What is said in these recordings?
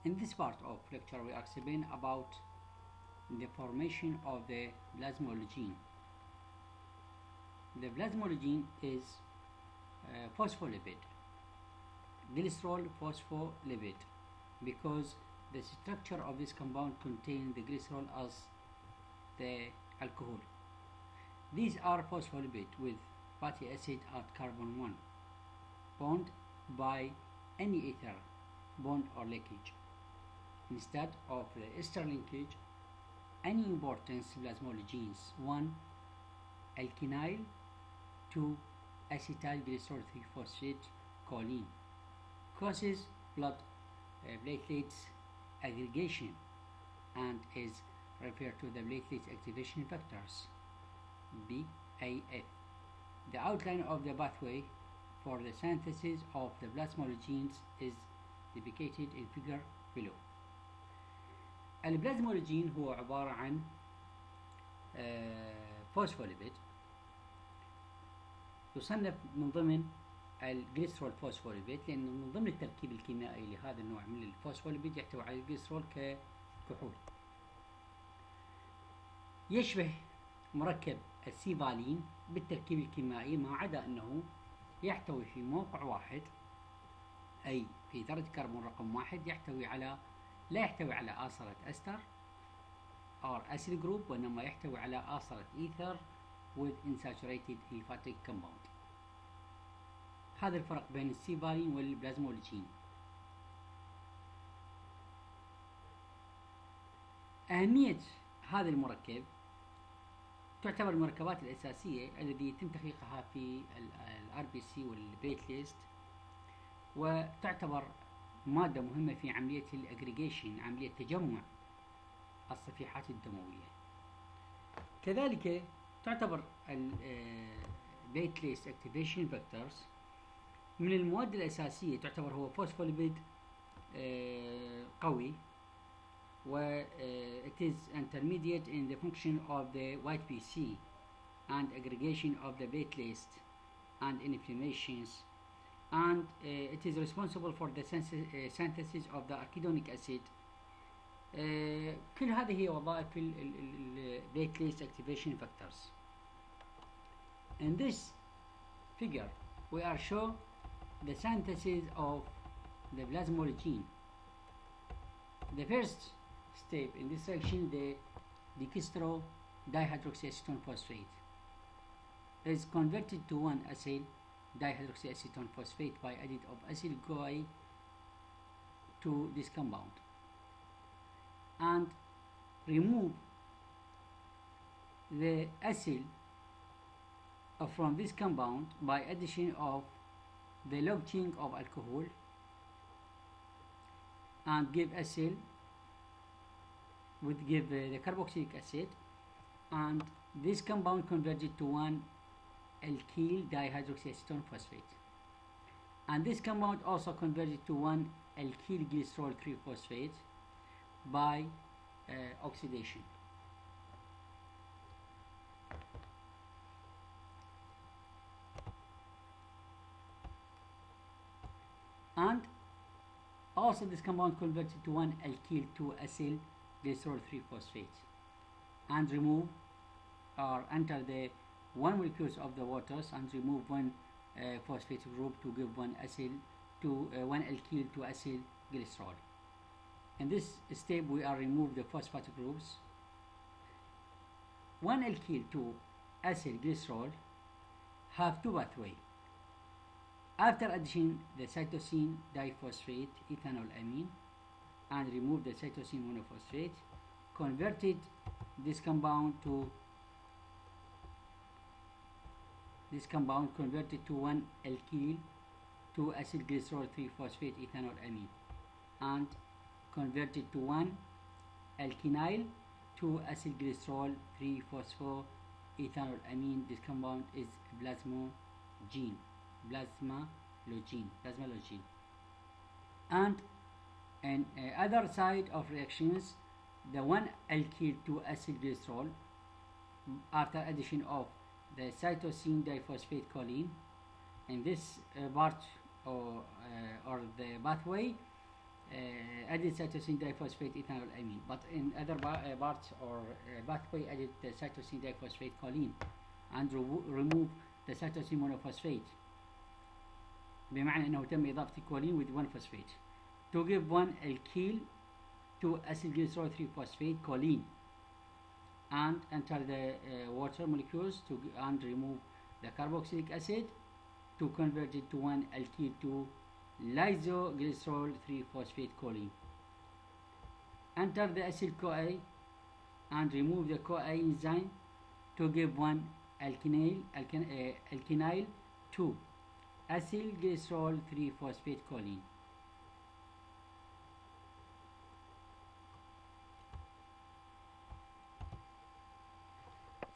In this part of lecture, we are explain about the formation of the plasmol gene. The plasmol gene is phospholipid, glycerol phospholipid, because the structure of this compound contains the glycerol as the alcohol. These are phospholipid with fatty acid at carbon 1, bound by any ether bond or linkage. Instead of the ester linkage, any important plasmol genes 1 alkynyl, 2 acetylglycerol 3-phosphate choline causes blood platelets aggregation and is referred to the platelet activation factors BAF. The outline of the pathway for the synthesis of the plasmol genes is depicted in figure below. البلازمول جين هو عبارة عن فوسفوليبيد يصنف من ضمن الجليسرول فوسفوليبيد، لأنه من ضمن التركيب الكيميائي لهذا النوع من الفوسفوليبيد يحتوي على الجليسرول ككحول. يشبه مركب السيفالين بالتركيب الكيميائي، ما عدا أنه يحتوي في موقع واحد، أي في ذرة كربون رقم 1 لا يحتوي على آصلة أستر or acid group، وإنما يحتوي على آصلة إيثر with unsaturated aliphatic compound. هذا الفرق بين السيفالين والبلازمول جين. أهمية هذا المركب تعتبر المركبات الأساسية التي يتم تحقيقها في الار بي سي والبليتليست، وتعتبر مادة مهمة في عملية الأجريجيشن، عملية تجمع الصفيحات الدموية. كذلك تعتبر البليتليست اكتيفيشن فاكتورز من المواد الأساسية، تعتبر هو فوسفوليبيد قوي، و it is intermediate in the function of the white PC and aggregation of the platelets and inflammations, and it is responsible for the synthesis of the arachidonic acid. كل هذه هي وظائف platelet activation factors. In this figure we are shown the synthesis of the plasmol gene. The first step in this section, the dextro dihydroxyacetone phosphate is converted to 1-acyl dihydroxyacetone phosphate by added of acyl CoA to this compound, and remove the acyl from this compound by addition of the log chain of alcohol and give acyl would give the carboxylic acid, and this compound converted to 1-alkyl dihydroxyacetone phosphate, and this compound also converted to 1-alkyl glycerol 3-phosphate by oxidation. And also this compound converted to 1-alkyl 2-acyl glycerol 3-phosphate, and remove or enter the 1 molecules of the waters and remove 1 phosphate group to give 1-acyl to 1-alkyl 2-acyl glycerol. In this step we are remove the phosphate groups. 1-alkyl 2-acyl glycerol have two pathways. After addition the cytosine diphosphate ethanol amine and remove the cytosine monophosphate, converted this compound converted to 1-alkyl 2-acyl glycerol 3-phosphate ethanol amine and converted to 1-alkynyl 2-acyl glycerol 3-phospho ethanol amine. This compound is plasmalogen. And on other side of reactions, the 1-alkyl 2-acyl glycerol, after addition of the cytosine diphosphate choline in this part or the pathway, added cytosine diphosphate ethanol amine, but in other parts or pathway added the cytosine diphosphate choline and remove the cytosine monophosphate. بمعنى انه تم اضافة choline with 1 phosphate to give 1 alkyl to acylglycerol 3 phosphate choline and enter the water molecules and remove the carboxylic acid to convert it to 1 alkyl to lysoglycerol 3 phosphate choline. Enter the acyl CoA and remove the CoA enzyme to give 1 alkenyl to acylglycerol 3 phosphate choline.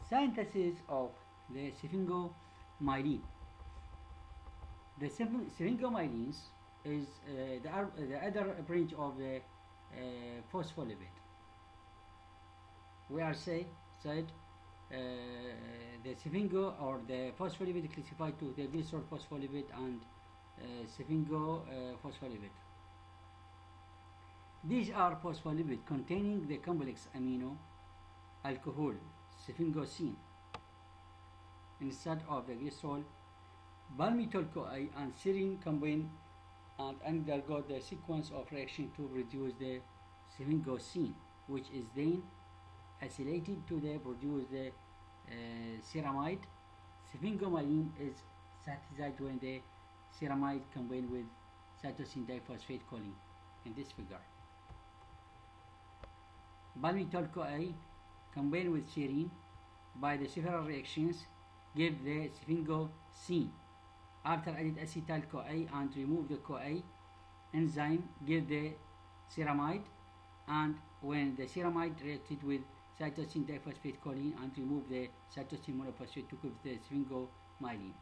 Synthesis of the sphingomyelin. The sphingomyelins is the other branch of the phospholipid. We are said the sphingo or the phospholipid classified to the glycerol phospholipid and sphingophospholipid. These are phospholipids containing the complex amino alcohol sphingosine instead of the glycerol. Palmitoyl CoA and serine combine and undergo the sequence of reaction to produce the sphingosine, which is then acylated to produce the ceramide. Sphingomyelin is synthesized when the ceramide combined with cytosine diphosphate choline in this figure. Palmitoyl CoA combined with serine by the several reactions give the sphingosine. After added acetyl CoA and remove the CoA enzyme give the ceramide, and when the ceramide reacted with cytosine diphosphate choline and remove the cytosine monophosphate to give the sphingomyelin.